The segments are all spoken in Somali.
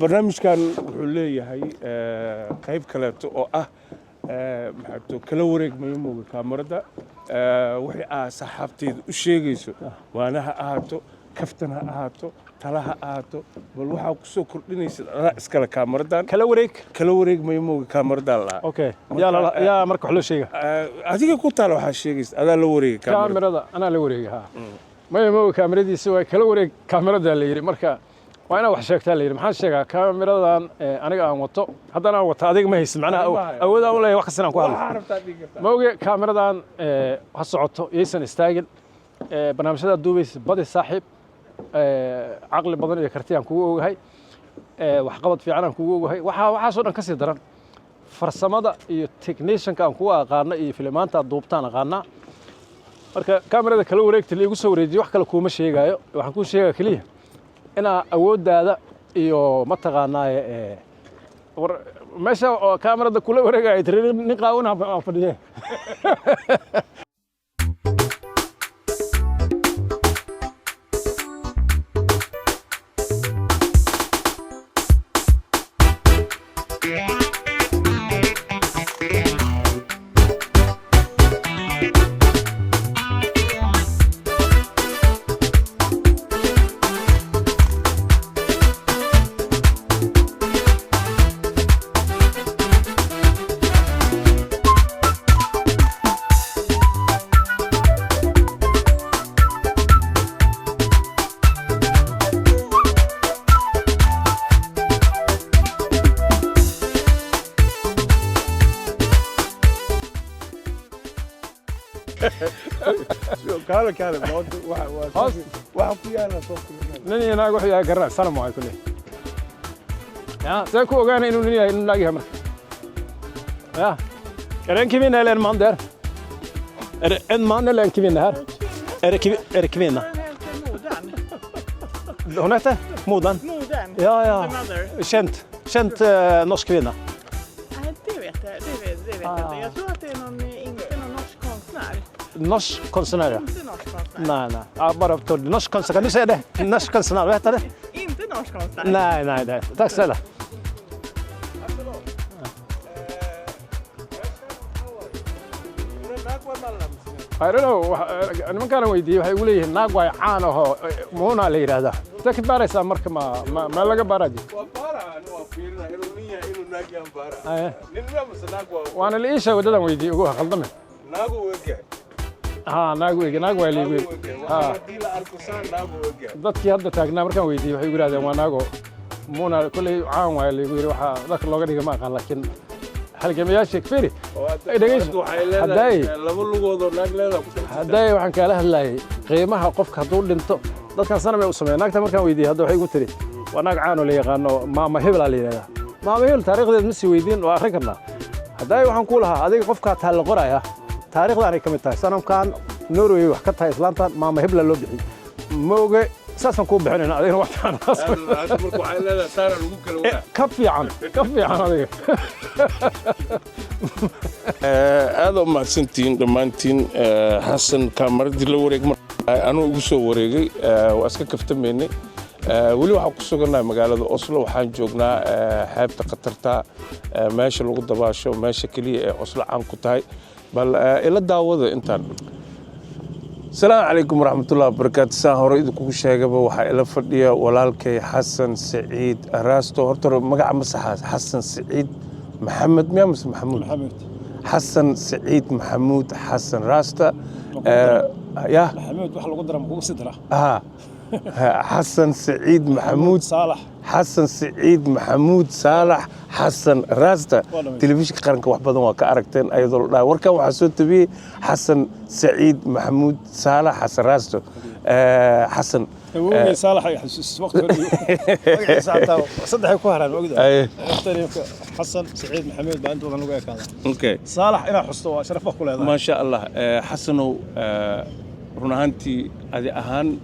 barnaamijkan wuxuu leeyahay qayb kaleeto oo ah maxaa kala wareegmayo mooga kaamarada wixii saxaabteeda u sheegayso waana ha ahaato kaftan ha ahaato tala ha ahaato bal waxaa ku soo kordhinaysa adaa iskale kaamaradan kala wareegmayo mooga kaamaradan lahaa okay yaa marka wax loo sheega adiga ku taala waxaa sheegaysa adaa la wareegay kaamarada anaa la wareegay ha mooga kaamaradiisa waa kala wareeg kaamarada la yiri marka waa inaa wax sheegtaa la yiri maxaan sheegaa kaamiradan aniga aan wato haddana aan wato adiga ma haysid macnaha awood aan u leeyahay wax kasta aan ku hadlo mooga kaamiradan ha socoto yaysan istaagin barnaamijyada duubaysa badi saaxiib caqli badan iyo karti aan kugu ogahay waxqabad fiican aan kugu ogahay waxaasoo dhan ka sii daran farsamada iyo technicianka aan kugu aqaana iyo filimaanta duubtaan aqaana marka kaamirada kala wareegta la igu soo wareejiyo wax kale kuuma sheegaayo waxaan kuu sheegaa keliya inaa awooddaada iyo mataqaanaaye meesha oo kaamirada kula wareegaya tiri nin qaawin aan fadhiye كان واحد كيانا صوت نني أنا أقول يا قرر سلام عليكم يا سأكون أغاني إنه نلاقيها مرة يا كلام كمين هلا الماندر الماندر لين كمين هار كمين هناك مودان يا känt norsk kvinna. Det vet jag inte. Jag tror att det är inte någon norsk konstnär. Norsk konstnär? Inte norsk konstnär. Nej. Ja, bara norsk konstnär. Kan du säga det? Norsk konstnär, vad heter det? Inte norsk konstnär. Nej. Tack snälla. I don't know. nimankaan weydiiyey waxay ugu leeyihiin naag way caan ahoo muuna la yidhaahdaa inta ka baaraysaa marka ma laga baaraji waana la ii sheeg waddadan weydiiyey ugu khaldame naag waa liigu dadkii hadda taagnaa markaan weydiiyey waxay ugu yidhahdeen waa naago muuna kolley caan waaya liigu yidhi waxaa dadka looga dhiga ma aqaan laakiin halgamayaashii firi hadday waxaan kaala hadlayay qiimaha qofka hadduu dhinto dadkan sanamay u sameeya naagta markaan weydiiyey hadda waxay igu tiri waa naag caanoo la yaqaano maama hebelaa la yidhahdaa maama hebel taariikhdeed ma sii weydiin waa arrin karnaa hadday waxaan ku lahaa adiga qofkaa taa la qoraya taariikhdaanay ka mid tahay sanamkan norway wax ka tahay islaantan maama hebelaa loo bixiyey mooge ساسن كوب بحننا هذه واحدة كفي عن هذه هذا ما سنتين دمانتين حسن كاميرا لو وريق أنا وسو وريقي وأسكت كفتميني ولي waxaa ku sugannahay magaalada Oslo waxaan joognaa xeebta qatarta meesha lagu dabaasho meesha kaliya ee Oslo caan ku tahay bal ila daawada intaan السلام عليكم ورحمة الله وبركاته ساهر إذا كل شيء قبل وحيل فردية ولالكي حسن سعيد راستو هرتر مقع مسحات حسن سعيد محمد ميامس محمود حسن سعيد محمود حسن راستا يا محمود وحلا قدرة مقوم صدرة حسن سعيد محمود صالح حسن سعيد محمود صالح حسن راستا تلفزيون قرنك وحبضن وكأركتين أيضا لا وركا وحسوت بيه حسن سعيد محمود صالح حسن راستا حسن صالح يحس وقت صدق يكون هران وقدر حسن سعيد محمود بأنت وغنوا وياك هذا اوكي صالح إنا حسوا شرفك كل هذا ما شاء الله حسنو رنهانتي هذه أهان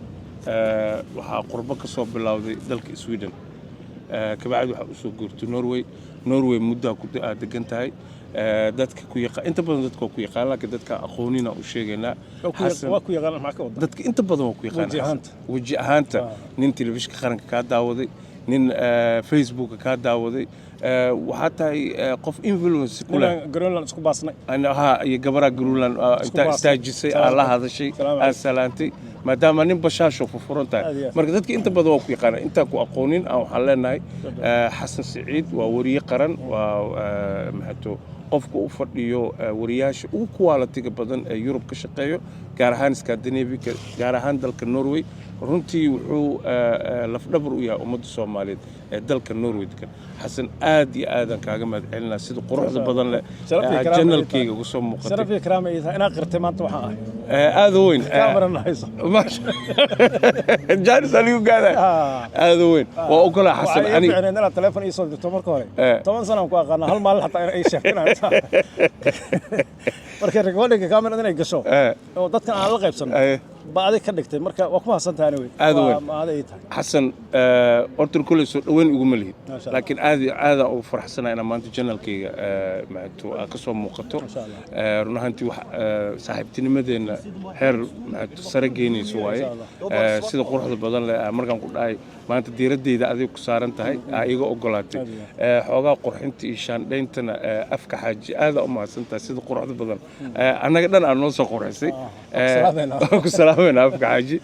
waxaa qurbo ka soo bilowday dalka Sweden kabacdi waxa uu soo guurtay Norway muddo ku degan tahay dadka ku yaqaan inta badan dadka ku yaqaan laakiin dadka aqoonina u sheegayna waa ku yaqaan maxaa ka wada dadka inta badan waa ku yaqaan waji ahaanta nin telefishinka qaranka ka daawaday nin Facebook ka daawaday waxaa tahay qof influence ku leh Greenland isku baasnay ها يقبرها Greenland inta istaajisay la hadashay asalaantay maadaama nin bashaasho furfurantahay marka dadka inta badan waa ku yaqaan inta ku aqoonin aan waxaan leenahay xasan Saciid waa wariye qaran waa maxato qofka u fadhiyo wariyaasha ugu quality-ga badan ee Yurub ka shaqeeyo gaar ahaan Scandinavia gaar ahaan dalka Norway runtii wuxuu lafdhabar u yahay ummadda Soomaaliyeed ee dalka Norway degan xasan aad iyo aadan kaaga mahadcelinaa sida quruxda badan leh channelkayga ugu soo muuqatay sharaf iyo karaama ina qirtay maanta waxa ahay aad weyn kaamara nahayso jaaris aligu gaada aad weyn waa ogolaa xasan ani ina telefoon ii soo dirto marka hore 10 sano ku aqaan hal maalin xataa ay sheekanaysaa marka recording kaamara inay gasho oo dadkan aan la qaybsan baadi ka dhigtay marka waa ku hasantahay weey aad weyn xasan ortur kulay soo dhaweyn ugu malihid laakiin aad u faraxsanahay inaan maanta channelkayga maxato ka soo muuqato run ahaantii wax saaxiibtinimadeena heer maxato sare geynayso waaye sida quruxda badan leh markaan ku dhahay maanta diiradeyda adiga ku saaran tahay iga ogolaatay xoogaa qurxinta iyo shaandhayntana afka xaaji aad u mahadsantahay sida quruxda badan annaga dhan aan noo soo qurxisay ku salaameyna afka xaaji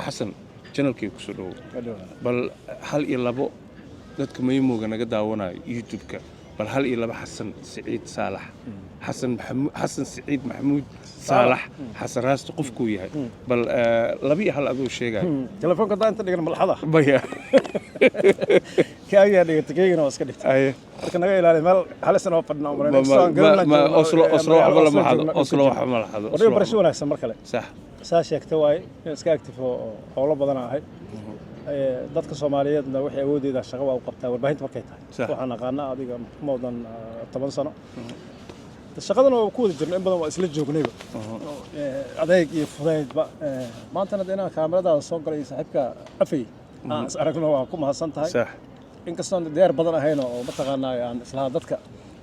xasan channelkayga ku soo dhawow bal hal iyo labo dadka maymooga naga daawanayo YouTube-ka bal hal iyo labo xasan Saciid Saalax xasan Saciid Maxamuud Saalax xasan raasto qofkuu yahay bal laba iyo hal adoo sheegay telefoonka daanta dhigan malxada baya kaaga dhigtay keegana waa iska dhigtay marka naga ilaali meel hal sano fadhna umrayna Oslo waxba la mahado Oslo waxba ma lahado Oslo barasho wanaagsan mar kale sax saa sheegtay waay iska active oo hawlo badan ahay dadka Soomaaliyeedna waxay awoodayda shaqo waa u qabtaa warbaahinta markay tahay waxaan aqaanaa adiga moodan 10 sano shaqadan oo ku wada jirnay in badan waa isla joognayba adeeg iyo fudaydba maantana inaan kaamirada soo galay saaxiibka afay aan aragno waa ku mahadsan tahay sax inkastoo diyaar badan ahayn oo mataqaanaa aan isla dadka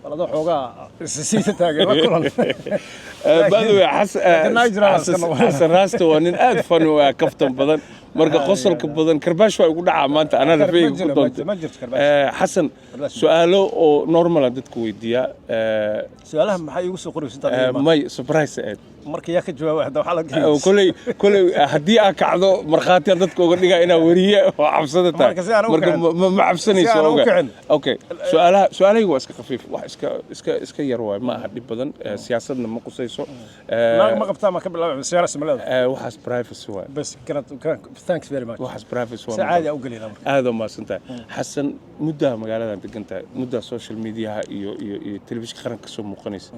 walado xoogaa siisa taageero kulan badwe xasan raasto waa nin aad fan oo kaftan badan marka qosolka badan karbaash waa ugu dhacaa maanta ana rafay ku doonto xasan su'aalo oo normal dadku weydiiya su'aalaha maxay ugu soo qoraysaa may surprise aad markii yaa ka jawaab waxa la geliyay kulay hadii aad kacdo markhaati dadka uga dhigaa inaa wariye oo cabsada tahay marka ma cabsanayso okay su'aalaha waa iska khafiif wax iska yar waay ma aha dhib badan siyaasadna ma qusayso ma qabtaa ma ka bilaabay siyaasad malada waxaas privacy waay bas thanks very much waxaas privacy waay saacad yaa u galina aad ma santahay xasan mudda magaalada degantahay mudda social media iyo telefishinka qaranka soo muuqanaysa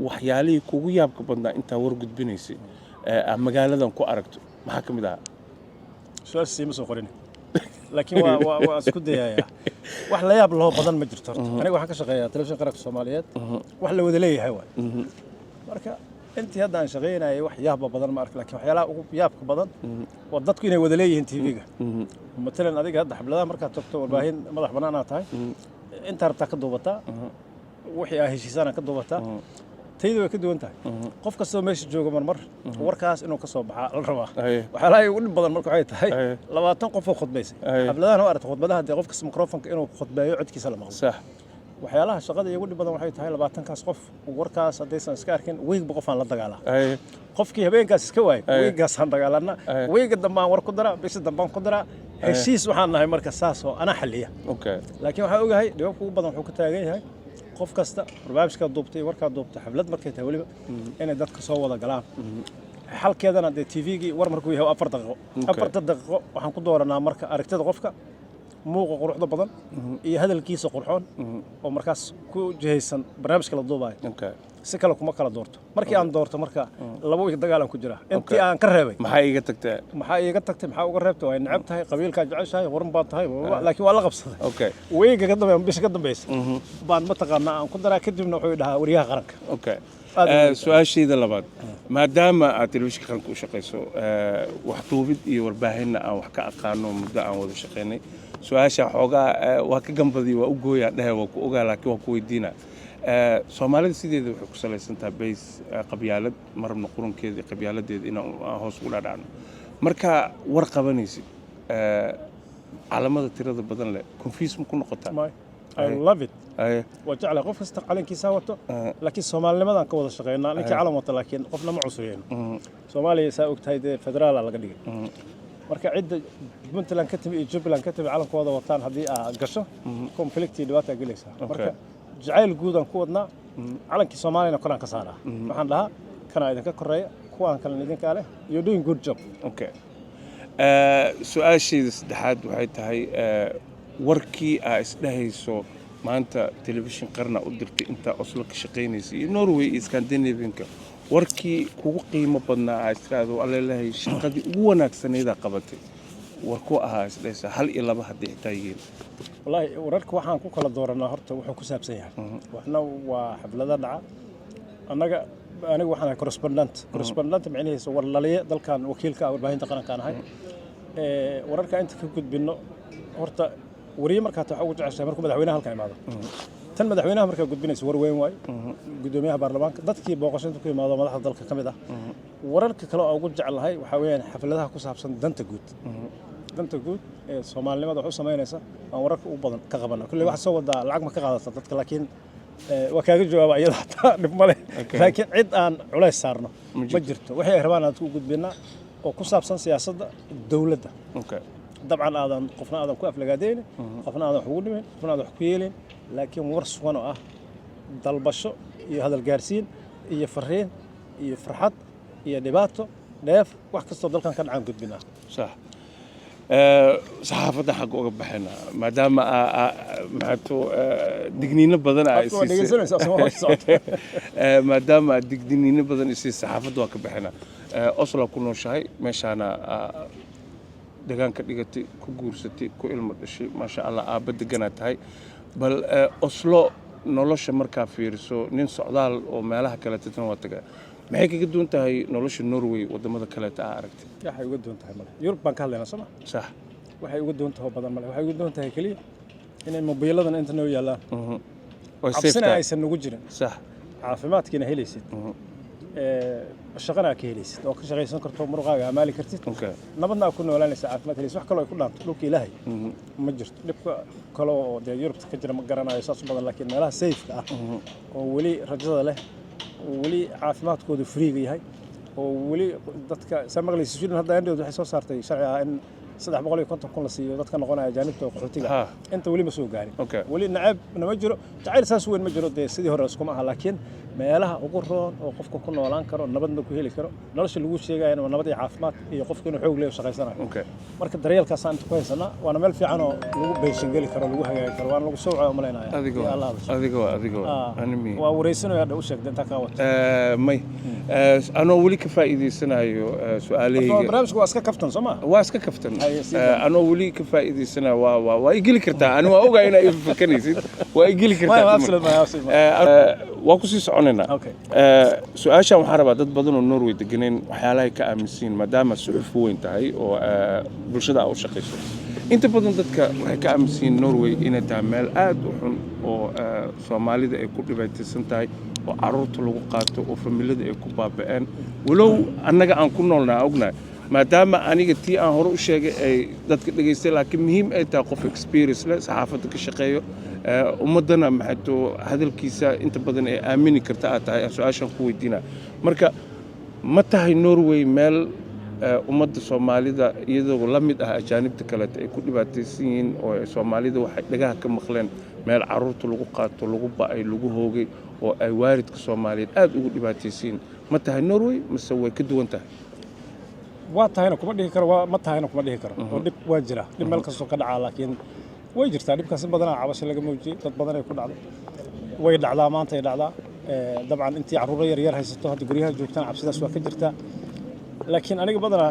waxyaalihii kugu yaabka badnaa intaa war gudbinaysay magaaladan ku aragto maxaa ka mid ah su'aasha ma soo qorin laakiin waa isku dayayaa wax la yaab loo badan ma jirto aniga waxaan ka shaqeeyaa telefishinka qaranka Soomaaliyeed wax la wada leeyahay waay marka intii hadda aan shaqeynayay wax yaab badan ma arkin laakiin waxyaalaha ugu yaabka badan waa dadku inay wada leeyihiin TV-ga matalan adiga hadda xabladaha markaad tagto warbaahin madax bannaan aad tahay inta rabtaa ka duubataa wixii ay heshiisana ka duubataa tayada way ka duwan tahay qof kastoo meesha jooga marmar warkaas inuu ka soo baxaa la rabaa waxyaalaha ugu badan marka waxay tahay 20 qof oo khudbaysay xabladahan oo aragtay khudbadaha hadii qofka mikrofoonka inuu khudbeeyo codkiisa la maqlo sax waxyaalaha shaqada ugu badan waxay tahay 20 kaas qof warkaas hadaysan iska arkin weeyba qof aan la dagaalaa qofkii habeenkaas iska waay weeygaas aan dagaalana weeyga dambaan war ku dara bisha dambaan ku dara heshiis waxaan nahay marka saas oo ana xaliya laakiin waxa ogahay dhibka ugu badan wuxuu ka taagan yahay qof kasta barnaamijka duubtay warka duubtay xaflad markay tahay waliba inay dadka soo wada galaan halkeedana de TV-gi war markuu yahay 4 daqiiqo waxaan ku dooranaa marka aragtida qofka muuqa quruxda badan iyo hadalkiisa qurxoon oo markaas ku jihaysan barnaamijka la duubayo si kale kuma kala doorto markii aan doorto marka labo dagaal aan ku jira intii aan ka reebay maxaa iiga tagtay maxaa uga reebtay way nacab tahay qabiilka jeceshahay waran baad tahay laakiin waa la qabsaday weeyga ka dambeeyay bisha ka dambeeyay baan ma taqaanaa aan ku daraa kadibna wuxuu dhahaa wariyaha qaranka su'aashayda labaad maadaama aad telefishinka qaranka u shaqayso wax duubid iyo warbaahinna aan wax ka aqaano muddo aan wada shaqaynay su'aasha xoogaa waa ka gambadii waa u gooyaa dhahay waa ku ogaa laakiin waa ku weydiinaa Soomaalida sideeda waxay ku salaysan tahay base qabyaalad marna qurankeeda qabyaaladeeda in aan hoos u dhaadhacno marka war qabanaysid calamada tirada badan leh confuse ma ku noqotaa I love it وجعله قف استقالين كيسا وتو لكن سومالي لماذا كوضا شقينا لكن عالم وطا لكن قفنا معصرين سومالي ساوكت هيدي فدرال على قديق marka cid Puntland ka timi Jubaland ka timi caalamkooda wataan hadii aad gasho conflict dhibaata galaysa marka jacayl guud aan ku wadnaa calankii Soomaaliya koraan ka saaraa waxaan dhahaa kana idinka koreeya kuwaan kale idinka leh you doing good job okay su'aashayda saddexaad waxay tahay warkii aa isdhahayso maanta television qarna u dirtay inta Oslo ka shaqeynaysa Norway iyo Scandinavian-ka warkii kugu qiimo badnaa aa istiraado alleelahay shaqadii ugu wanaagsaneyd qabatay warku ahaa isdhaysa hal iyo laba hadii xitaa yihiin wallahi wararka waxaan ku kala dooranaa horta wuxuu ku saabsan yahay waxna waa xaflada dhaca aniga waxaan ahay correspondent macnaheedu war laliye dalkan wakiilka warbaahinta qaranka ahay wararka inta ka gudbino horta wariye markaa waxa ugu jeceshay markuu madaxweynaha halka imaado tan madaxweynaha markaa gudbinaysa war weyn waay gudoomiyaha baarlamaanka dadkii booqashada ku imaado madaxda dalka kamid ah wararka kale oo ugu jecelahay waxa weeyaan xafladaha ku saabsan danta guud ee Soomaalnimada wax u sameynaysa aan wararka u badan ka qabana kulli wax soo wada lacag ma ka qaadata dadka laakiin waa kaaga jawaab ayada dhib male laakiin cid aan culays saarno ma jirto waxay rabaan aad ku gudbinaa oo ku saabsan siyaasadda dawladda dabcan aadan qofna aadan ku aflagaadeyn qofna aadan wax ugu dhimin qofna aadan wax ku yeelin laakiin war sugan oo ah dalbasho iyo hadal gaarsiin iyo fariin iyo farxad iyo dhibaato dheef wax kastoo dalkan ka dhacan gudbinaa صح saxaafadda xaq uga baxayna maadaama maxaatu digniino badan ay maadaama digniino badan ay saxaafadda waa ka baxayna Oslo ku nooshahay meeshaana deegaanka dhigatay ku guursatay ku ilmo dhashay ma sha Allah aaba deganaa tahay bal Oslo nolosha markaa fiiriso nin socdaal oo meelaha kale tan waa tagaa maxay kaga duwan tahay nolosha Norway wadamada kale ta aragtay waxay uga duwan tahay Yurub baan ka hadlaynaa soma sax waxay uga duwan tahay badan male waxay uga duwan tahay kaliya inay mobiiladan inta noo yaalaan oo safety aysan ugu jirin sax caafimaadkiina helaysid shaqana ka helaysid oo ka shaqaysan karto muruqaaga amaali kartid nabadna ku noolaanaysa caafimaad helaysid wax kale oo ku dhaanto dhulka Ilaahay ma jirto dhibka kale oo Yurub ka jira ma garanayo saas badan laakiin meelaha safe ah oo wali rajada leh wali caafimaadkoodu free yahay oo wali dadka samaqlaysa Sweden hadda indhood waxay soo saartay sharci ah in 350 kun la siiyo dadka noqonaya ajaanibta qaxootiga inta wali ma soo gaarin wali nacab ma jiro jacayl saas weyn ma jiro sidii hore isku ma aha laakiin meelaha ugu roon oo qofku ku noolaan karo nabadna ku heli karo nolosha lagu sheegayo waa nabad iyo caafimaad iyo qofku inuu xoog leeyahay shaqaysanayo marka daryeelkaas aan ku haysanaa waana meel fiican oo lagu beeshin gali karo lagu hagaagi karo waan lagu soo caawimaynaa adigo animi waa wareysanayo hadda u sheegday inta ka wata may anoo wali ka faa'iideysanayo su'aalahayga barnaamijku waa iska kaftan Soomaa waa iska kaftan anoo wali ka faa'iideysanayo waa igili kartaa ani waa ogaa inay fakanaysid waa igili kartaa waa ku sii soconayna su'aashan waxaan rabaa dad badan oo Norway deganeen waxyaalaha ka aaminsan maadaama suxuf weyn tahay oo bulshada u shaqeyso inta badan dadka waxay ka aaminsan Norway inay tahay meel aad u xun oo Soomaalida ay ku dhibaataysan tahay oo carruurta lagu qaato oo familada ay ku baaba'een walow annaga aan ku noolnaa ognahay maadaama aniga tii aan hore u sheegay ay dadka dhageystay laakiin muhiim ay tahay qof experience leh saxaafadda ka shaqeeyo ummadana maxato hadalkiisa inta badan ay aamini karta aad tahay su'aashan ku weydiina marka ma tahay Norway meel ummadda Soomaalida iyadoo la mid ah ajaanibta kale ay ku dhibaataysan yihiin oo Soomaalida waxay dhagaha ka maqleen meel carruurta lagu qaato lagu ba'ay lagu hoogay oo ay waaridka Soomaaliyeed aad ugu dhibaataysan ma tahay Norway mise way ka duwan tahay waa tahayna kuma dhihi karo ma tahayna kuma dhihi karo oo dhib waa jira dhib meel kastoo ka dhaca laakiin way jirtaa dhibkaas badan cabasho laga muujiyay dad badan ay ku dhacday way dhacdaa maanta ay dhacdaa dabcan intii carruur yar haysato hadda guryaha joogtaan cabsidaas waa ka jirtaa laakiin aniga badana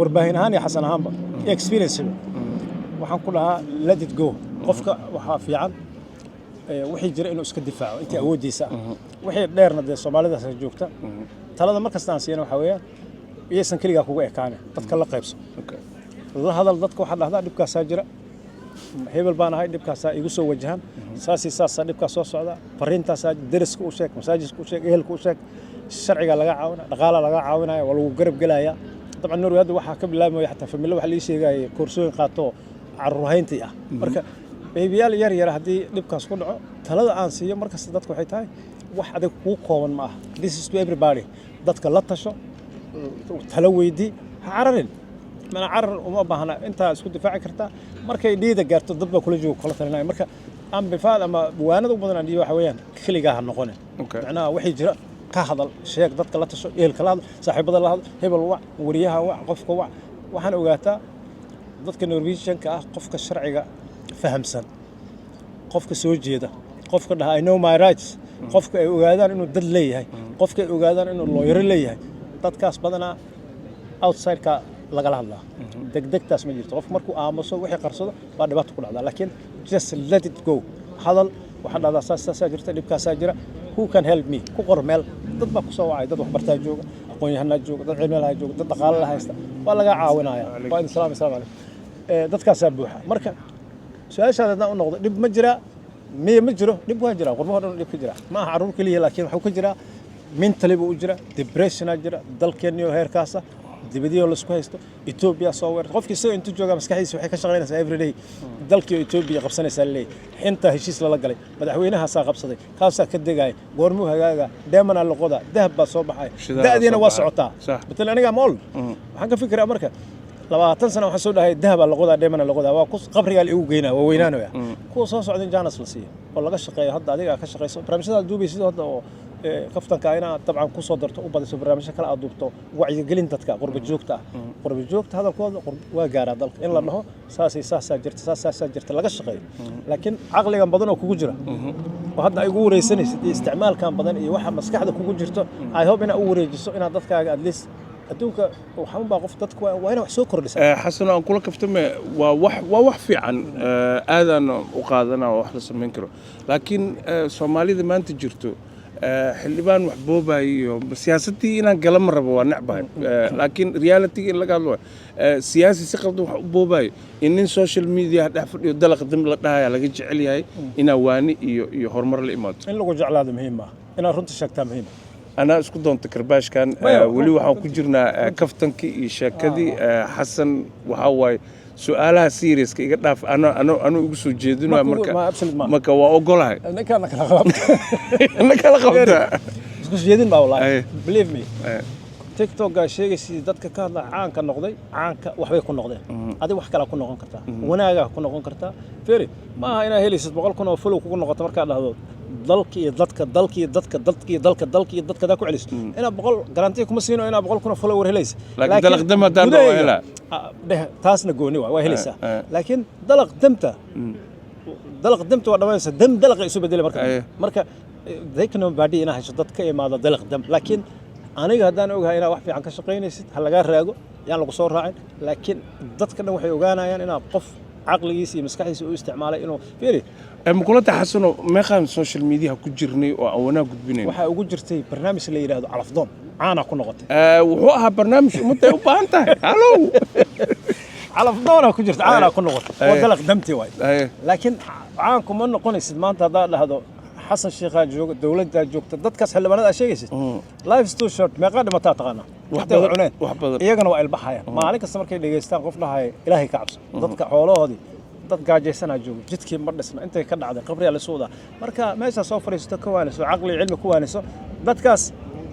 warbaahin ahaan iyo xasan ahaanba experience waxaan ku dhahaa let it go qofka waxa fiican wixii jira inuu iska difaaco intii awoodiisa wixii dheerna de Soomaalidaas joogta talada markasta aan siiyana waxa weeyaan iyaysan kaliya kuga ekaane dadka la qaybso la hadal dadka waxa dhahdaa dhibkaas jira hebel baan ahay dhibkaas igu soo wajahan saas dhibkaas soo socda fariintaas dariska u sheeg masaajidka u sheeg ehelka u sheeg sharciga laga caawina dhaqaala laga caawinaya waa lagu garab galaya dabcan Norway hadda waxa ka bilaabmay xataa familada waxa la sheegay koorsooyin qaato carruurhayntii ah marka beebiyaal yar yar haddii dhibkaas ku dhaco talada aan siiyo markasta dadku waxay tahay wax adag kuu kooban ma aha this is to everybody dadka la tasho talo weydii ha cararin mana carar uma baahna intaa isku difaaci kartaa markay dhiida gaarto dad baa kula jooga kula talinaya marka ambifaad ama buwaanada u badan aan dhiyo waxa weeyaan keligaa ha noqonin macnaha wixii jira ka hadal sheeg dadka la tasho eelka la hadal saaxiibada la hadal hebel wac wariyaha wac qofka wac waxaan ogaataa dadka Norwegian-ka ah qofka sharciga fahamsan qofka soo jeeda qofka dhaha I know my rights qofka ay ogaadaan inuu dad leeyahay qofka ay ogaadaan inuu lawyer leeyahay dadkaas badanaa outside-ka lagala hadlaa degdegtaas ma jirto qof markuu aamuso wixii qarsado baa dhibaato ku dhacdaa laakiin just let it go hadal waxa dhacdaa saas jirta dhibkaasaa jira who can help me ku qor meel dad baa ku soo wacay dad waxbartaa jooga aqoon-yahanaa jooga dad cilmi lahaa jooga dad dhaqaale la haysta waa laga caawinaya waa in salaam calaykum dadkaasaa buuxa marka su-aashaada haddaan u noqdo dhib ma jiraa miye ma jiro dhib waa jiraa qurbaha dhan dhib ka jira ma aha carruur keliya laakiin waxuu ka jiraa mentally buu u jira depressionaa jira dalkeenniyo heerkaasa dibadiyoo la isku haysto Ethiopia soo weerartay qofkii soo intuu jooga maskaxdiisa waxay ka shaqaynaysaa every day dalkii Ethiopia qabsanaysaa leeyahay inta heshiis la galay madaxweynaha saa qabsaday kaasaa ka degay goormuu hagaaga deemana la qoda dahab baa soo baxay daadiina waa socotaa bital aniga mool waxaan ka fikiraa marka 20 sano waxaan soo dhahay dahab la qoda deemana la qoda waa ku qabriga igu geynaa waa weynaanaya kuwa soo socdin jaanas la siiyo oo laga shaqeeyo hadda adiga ka shaqeyso barnaamijyada duubaysid hadda oo kaftanka ayna dabcan ku soo darto u badiso barnaamijyo kala aad duubto wacyigelin dadka qurba joogta hadalkooda waa gaaraa dalka in la dhaho saasa jirta laga shaqeeyo laakiin caqligan badan oo kugu jira oo hadda ay ugu wareysanaysid isticmaalkan badan iyo waxa maskaxda kugu jirto I hope ina u wareejiso ina dadkaaga at least adduunka waxaan baa qof dadku waa inay wax soo kordhisaa xasan aan kula kaftame waa wax fiican aadan u qaadana wax la sameyn karo laakiin Soomaalida maanta jirto xildhibaan wax boobayo siyaasadii inaan gala ma rabo waa necbahay laakiin reality in laga hadlo siyaasi si qaldan wax u boobayo in social media dhex fadhiyo dalaq dim la dhahay laga jecel yahay ina waani iyo horumar la imaado in lagu jeclaado muhiim ah ina runta sheegtaa muhiim أنا أسكت دون تكرباش كان ولي وحنا كجرنا كفتنكي شاكدي حسن وحواي سؤالها سيريس كي قداف أنا أقصد جدنا مركا وأقولها أنا كلا غلط أنا كلا غلط أقصد جدنا والله believe me تيك توك شيء سيداتك كان عانك النقدي عانك وحبي يكون نقدي هذا وح كلا كون نقون كرتا وناجا كون نقون كرتا فيري ما هنا هيلي بقول كون فلو كون نقطة مركا هذا dalkii dadka da ku celis ina boqol garanti kuma siino ina boqol kuna follower helaysa laakiin dalaq dam hadaan loo hela taasna gooni waa helaysa laakiin dalaq damta waa dhamaysa dalaq isu bedel marka deekno baadi ina hayso dadka imaada dalaq dam laakiin aniga hadaan ogahay ina wax fiican ka shaqeynaysid hal laga raago yaan lagu soo raacin laakiin dadka dhan waxay ogaanayaan ina qof caqligiisa iyo maskaxdiisa uu isticmaalay inuu fiiri مقولة حسنو ما خان السوشيال ميديا كجرني وأنا قد بيني وح أقول جرتي برنامج اللي يرادو على فضون أنا كنا قلت وهو برنامج متى وبانته هلو على فضون أكون جرت أنا كنا قلت ودلق دمتي وايد لكن عانكم إنه قني سدمان هذا حسن الشيخ جوج دولة جوج تدك حل بلد أشياء لايف ستو شورت ما قادر ما تتغنى وحده عنين يجنا وائل بحياة ما عليك السمر كي اللي يستغفنا هاي إلهي كعبس ضدك حوله هذه dad gaajaysanaa joogo jidkii ma dhisna intay ka dhacday qabriga la soo wadaa marka meesha soo fariisto ka waaniso aqli cilmi ku waaniso dadkaas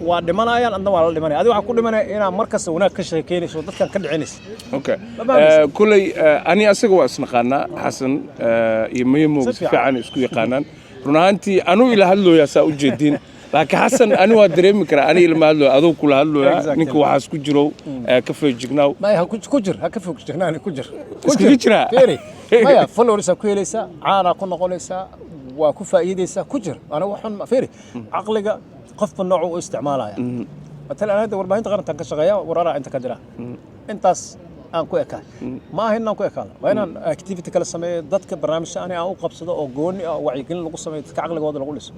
waa dhimanayaan adna waa la dhimanaya adiga waxa ku dhimanaya inaa markasta wanaag ka sheekeynayso dadkan ka dhicinayso okay kulay ani asaga waa isnaqaanaa xasan iyo maymo fiican isku yaqaanaan runaantii anu ila hadlooyaa saa u jeedin laakiin xasan ani waa dareemi karaa ani ilma hadloo adoo kula hadlooyaa ninka waxaas ku jiro ka feejignaaw ma ku jir ha ka feejignaan ku jir isku jira maya followers ku helaysa caana ku noqonaysa waa ku faa'iideysa ku jir ana waxan ma fiiri aqliga qofba nooc uu isticmaalaya مثلا هذا warbaahinta qaranka ka shaqeeya warara inta ka jira intaas aan ku ekaa ma ahayn ku ekaa waa inaan activity kala sameeyo dadka barnaamijka aan u qabsado oo gooni ah wacyigelin lagu sameeyo dadka aqligooda lagu dhiso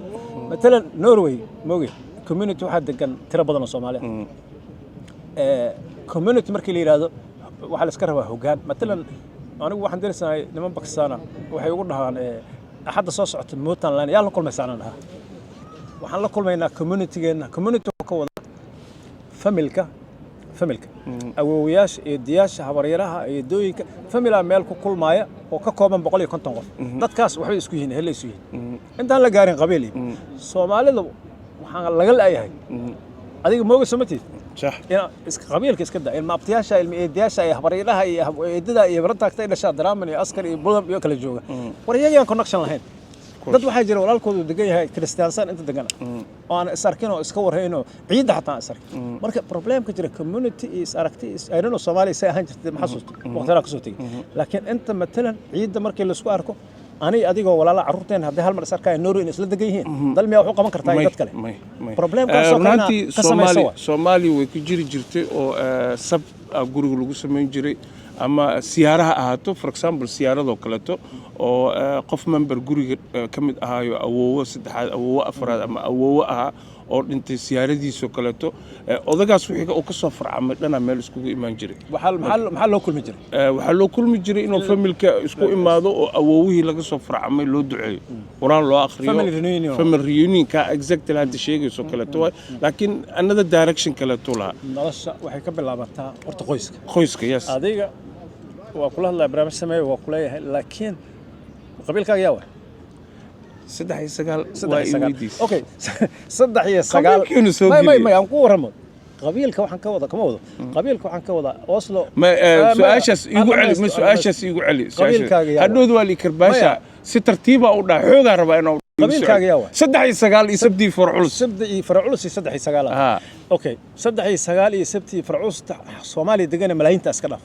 مثلا Norway mooge community waxa degan tiro badan oo Soomaali community markii la yiraahdo waxa la iska rabaa hoggaan مثلا anigu waxaan dareensanahay niman Pakistan waxay ugu dhahaan axadda soo socota mootan laan yaa la kulmaysaanaan dhaha waxaan la kulmaynaa community-geena community ka wada familka familka awoowayaasha eedayaasha habaryaraha eedooyinka familaa meel ku kulmaaya oo ka kooban 150 qof dadkaas waxay isku yihiin hel isu yihiin intaan la gaarin qabiil Soomaalida waxaan laga leeyahay adiga mooga samatid صح ina iska qabiilka iska daa ilma abtiyaasha ilma eedayaasha ay habaryaraha iyo eedada iyo barantagtay dhashaa daraaman iyo askar iyo budam iyo kala jooga war iyagaan connection lahayn dad waxaa jira walaalkoodu degan yahay kristiyaansan inta degan oo aan is arkin oo iska warhayno ciidda xataa is arkin marka problemka jira community is aragti is I don't know Soomaaliya say ahaan jirtay ma xasuusto waqtiga ka soo tagay laakiin inta matalan ciidda markii la isku arko ani adigoo walaala carruurteen haddii hal mar is arkay noor in isla degan yihiin dal miyaa wax u qaban kartaa dad kale problemkaas oo kana Soomaali way ku jiri jirtay oo sab guriga lagu sameyn jiray ama siyaaraha ahaato for example siyaaradoo kaleeto oo qof member guriga ka mid ahaayo awoowo saddexaad awoowo afraad ama awoowo ahaa oo dhintay siyaaradiisoo kaleeto odagaas wixii uu ka soo farcamay dhana meel iskugu imaan jiray maxaa loo kulmi jiray waxaa loo kulmi jiray inuu familka isku imaado oo awoowihii laga soo farcamay loo duceeyo quraan loo akhriyo family reunion ka exactly hadda sheegayso kaleeto laakiin another direction kaleeto laha nolosha waxay ka bilaabataa horta qoyska yes adiga waa kula hadlaa barnaamij sameeyo waa kula yahay laakiin qabiilkaaga yaa waa 3 okay 3 may aan ku waramo qabiilka waxaan ka wada kama wado qabiilka waxaan ka wada Oslo ma su'aashaas igu celi hadhood waa li karbaasha si tartiiba u dhaa xoogaa rabaa inuu qabiilkaaga yaa waa 3 iyo 7 farculus 7 iyo farculus 3 okay 3 iyo 7 farculus Soomaaliya degan malaayiinta iska dhaaf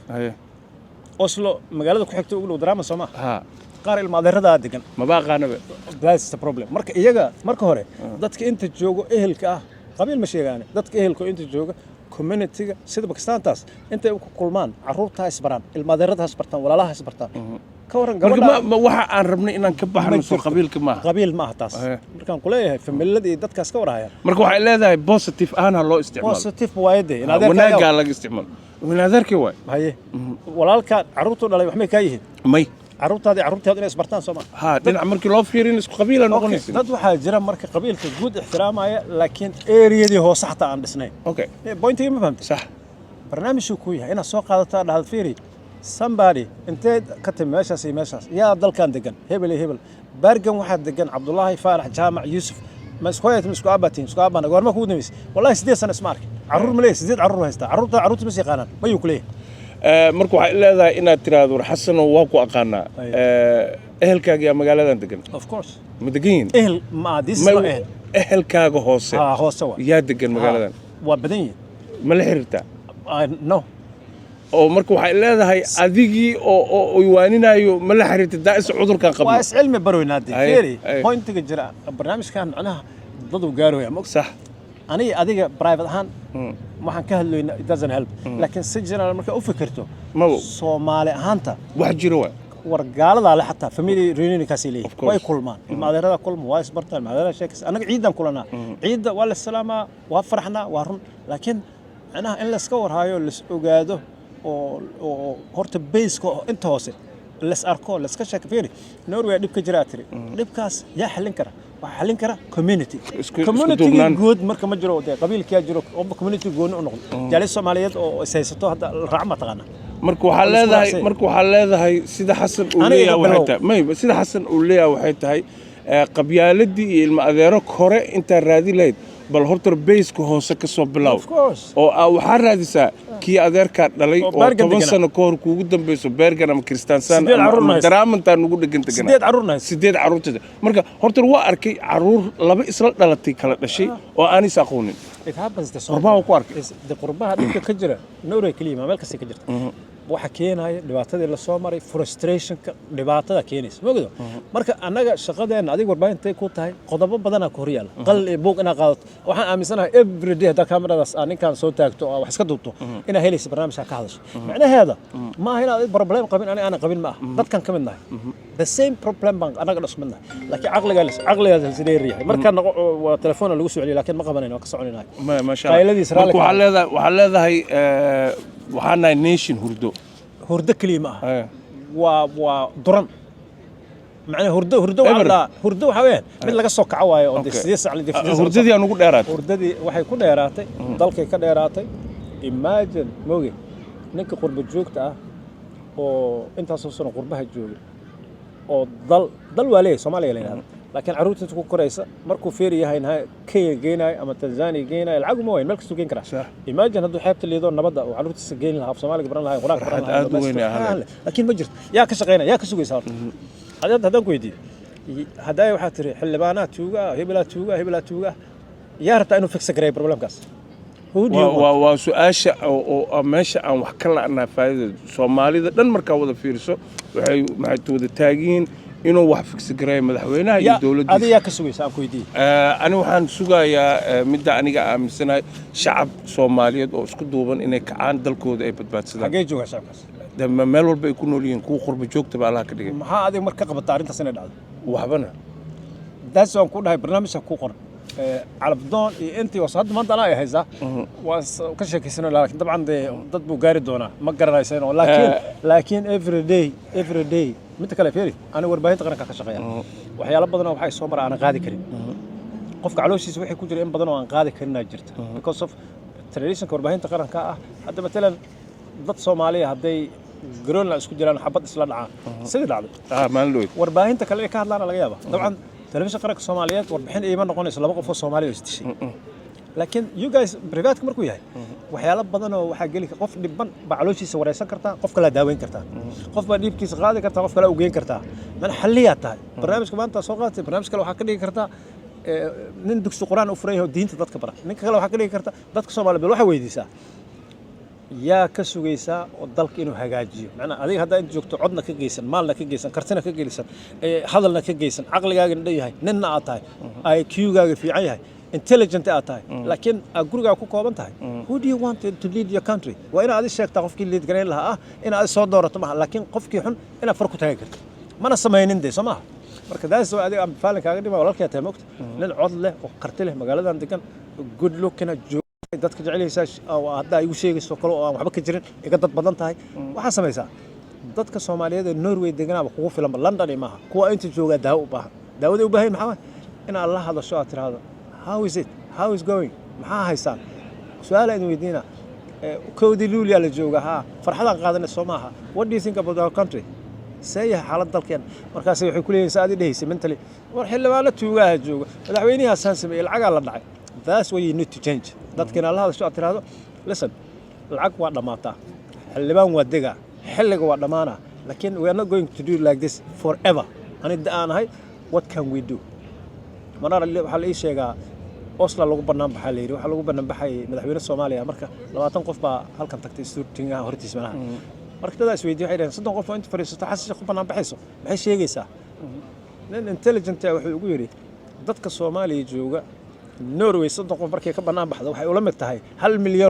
Oslo magaalada ku xigta ugu dhow drama Soomaa qaar ilma adeerada degan ma baaqaanaba that's the problem marka iyaga marka hore dadka inta joogo ehelka ah qabiil ma sheegaan dadka ehelka inta jooga community-ga sida Pakistantaas intay ku kulmaan carruurta isbaraan ilma adeerada isbartaan walaalaha isbartaan ka waran gabadha waxa aan rabnay inaan ka baxno soo qabiilka ma qabiil ma taas markaan ku leeyahay familiyada iyo dadkaas ka warahaya marka waxay leedahay positive aana loo isticmaalo positive waayde in adeerka laga isticmaalo in adeerka waay haye walaalka carruurtu dhalay wax may ka yihiin may carruurtaadii inay isbartaan Soomaa dhinac markii loo fiirin isku qabiil aan noqonaysin dad waxaa jira marka qabiilka guud ixtiraamaya laakiin area-dii hoose xataa aan dhisnayn okay point-iga ma fahamtay sax barnaamijku ku yahay inaad soo qaadataa dhahad fiiri somebody intee ka timi meeshaas iyo meeshaas yaa dalkan degan hebel iyo hebel Bergen waxaa degan Cabdullaahi Faarax Jaamac Yuusuf ma isku hay'ad isku abatiin isku abana goorma ku wadnays wallahi 8 sano isma arkin carruur ma leeyahay 8 carruur haysta carruurta ma yaqaanaan ma yuu ku leeyahay marka waxay leedahay inaad tiraahdo Xasan waa ku aqaana ehelkaaga magaaladan degan of course ma degan yihiin ehel ma this no ehelkaaga hoose hoose waa yaa degan magaaladan waa badan yihiin ma la xiriirtaa no oo marka waxay leedahay adigii oo waaninayo ma la xiriirtay daa'is cudurkan qabo waa cilmi barweynaadii fiiri pointiga jira barnaamijkan macnaha dad u gaaraya ma sax aniga adiga private ahaan waxaan ka hadlaynaa it doesn't help laakiin si general marka u fikirto Soomaali ahaanta wax jiro waa wargaalada la xataa family reunion kaasi leeyahay way kulmaan ilma adeerada kulmo waa isbartaan maadaama sheekis anaga ciidan kulana ciidda waa la salaamaa waa farxna waa run laakiin anaha in la iska warhayo la ogaado oo horta base ko inta hoose la arko la iska sheekafeeri Norway dib ka jira tiri dibkaas yaa xalin kara waxa xalin kara community good marka ma jiro qabiilka jiro oo community gooni u noqdo jaalid Soomaaliyeed oo isaysato hadda raacma taqana marka waxaa leedahay sida Xasan uu leeyahay waxay tahay qabyaaladii iyo ilma adeero kore inta raadi lahayd bal horta base-ka hoose ka soo bilow oo waxa raadisaa kii adeerka dhalay oo 10 sano ka hor kuugu dambayso Bergen ama Kristiansand ama Dramanta ugu dhiganta gana 8 carruurta marka horta waa arkay carruur laba isla dhalatay kala dhashay oo aan is aqoonin qurbaha ku arkay qurbaha dhibka ka jira Norway kaliya meel kasta ka jirta waxa keenaya dhibaatadii la soo maray frustrationka dhibaatada keenaysa moogdo marka anaga shaqadeena adiga warbaahinta ku tahay qodobo badan ka hor yaala qal ee boog ina qaadato waxaan aaminsanahay every day hada kamaradaas ninkan soo taagto oo wax iska duubto ina helayso barnaamijka ka hadasho macnaheeda ma aha inaad problem qabin ana qabin ma dadkan ka midnahay the same problem baan anaga dhasmadnahay laakiin aqliga sidee riixay marka waa telefoon lagu soo celiyo laakiin ma qabanayno ka soconaynahay ma sha Allah waxa leedahay waxaana nation hurdo kalima waa duran macna hurdo waxa weeyaan mid laga soo kaco waayo oo sidii sac la diftiisa hurdadii aan ugu dheeraatay hurdadii waxay ku dheeraatay dalkay ka dheeraatay imagine mooge ninka qurba joogta ah oo intaasoo sano qurbaha joogay oo dal waa leeyahay Soomaaliya la yiraahdo laakiin caruurtiisa ku koraysa markuu feer yahay Kenya geenay ama Tanzania geenay lacag ma weyn meel kasta geen karaa imagine hadduu xeebta leedo nabadda oo caruurtiisa geen lahaa Soomaaliga baran lahaa quraanka baran lahaa laakiin ma jirto yaa ka shaqeynaya yaa ka sugaysa haddaan ku weydiiyo hadday waxaa tiri xildhibaanaha hebelaa tuuga yaa rabtaa inuu fiksa gareeyo problemkaas waa su-aasha oo meesha aan wax ka la'naa faa'iidada Soomaalida dhan markaa wada fiirso maxay wada taagiin inuu wax fiksa gareeyo madaxweynaha iyo dawladda adiga yaa ka sugaysa aan ku weydiiyo ani waxaan sugayaa midda aniga aaminsanahay shacab Soomaaliyeed oo isku duuban inay kacaan dalkooda ay badbaadsadaan xagee jooga shacabkaas meel walba ay ku nool yihiin kuwa qurba joogta baa Allah ka dhigay maxaa adiga mar ka qabataa arrintaas inay dhacdo waxbana daas aan ku dhahay barnaamijka ku qoran calabdoon iyo intii was hadda maanta ay haysaa waan ka sheekaysanay laakiin dabcan dad buu gaari doonaa ma garanaysan laakiin every day mid kale fiiri ana warbaahinta qaranka ka shaqeeya waxyaalo badan oo waxay soo maraa aan qaadi karin qofka calooshiisa wixii ku jira in badan oo aan qaadi karin jirta because of traditionka warbaahinta qaranka ah hadda matalan dad Soomaaliya hadday garoon la isku jiraan xabad isla dhacaan sida dhacdo maalin warbaahinta kale ee ka hadlaana laga yaabaa dabcan telefishin qaranka Soomaaliyeed warbixin iima noqonayso laba qof oo Soomaali oo isdishay laakiin you guys private markuu yahay waxyaalo badan oo waxa gali qof dhiban bacalooshiisa wareysan kartaa qof kala daaweyn kartaa qof baa dhiibkiisa qaadi kartaa qof kale u geyn kartaa man xalliya tahay barnaamijka maanta soo qaatay barnaamij kale waxa ka dhigi kartaa nin dugsi quraan u furay oo diinta dadka bara ninka kale waxa ka dhigi kartaa dadka Soomaaliyeed waxa weydiisaa yaa ka sugaysaa oo dalka inuu hagaajiyo macna adiga hadda inta joogto codna ka geysan maalna ka geysan kartina ka geysan hadalna ka geysan aqligaaga dhayahay ninna aad tahay IQ-gaaga fiican yahay intelligent aad tahay laakiin guriga ku kooban tahay who do you want to lead your country waa inaad sheegtaa qofkii lead gareyn lahaa inaad soo doorato ma laakiin qofkii xun inaad far ku taagi karto mana sameeynin Soomaa marka daas oo adiga faalan kaaga dhima walaalkay tahay moogta nin cod leh oo karti leh magaaladan degan good looking dadka jeclaysa hadda ay u sheegayso kale oo aan waxba ka jirin iga dad badan tahay waxa sameeysa dadka Soomaaliyeed ee Norway deganaaba kugu filan London maaha kuwa inta jooga daawo u baahan daawada u baahan maxaa in Allah hadasho aad tiraahdo how is going maxaa haysan su'aal aan weydiina koodi luuliya la jooga farxadan qaadanay Soomaha what do you think about our country say xaalad dalkeen markaas waxay ku leeyihiin saadi dhaysay mentally war xillibaana tuugaha jooga madaxweynaha san sameeyay lacag la dhacay that's why you need to change dadkina Allah hadasho aad tiraahdo listen lacag waa dhamaata xillibaan waa dega xilliga waa dhamaana laakiin we are not going to do like this forever anida aan ahay what can we do marar waxa la ii sheegaa Oslo lagu banaan baxay leeyahay waxa lagu banaan baxay madaxweynaha Soomaaliya marka 20 qof baa halkan tagtay stuurtinga hortiis malaha marka dadaas weydiyo waxay dhaheen 30 qof oo inta fariisato xasasha ku banaan baxayso maxay sheegaysaa nin intelligent ah wuxuu ugu yiri dadka Soomaaliya jooga Norway 30 qof markay ka banaan baxdo waxay ula mid tahay 1 milyan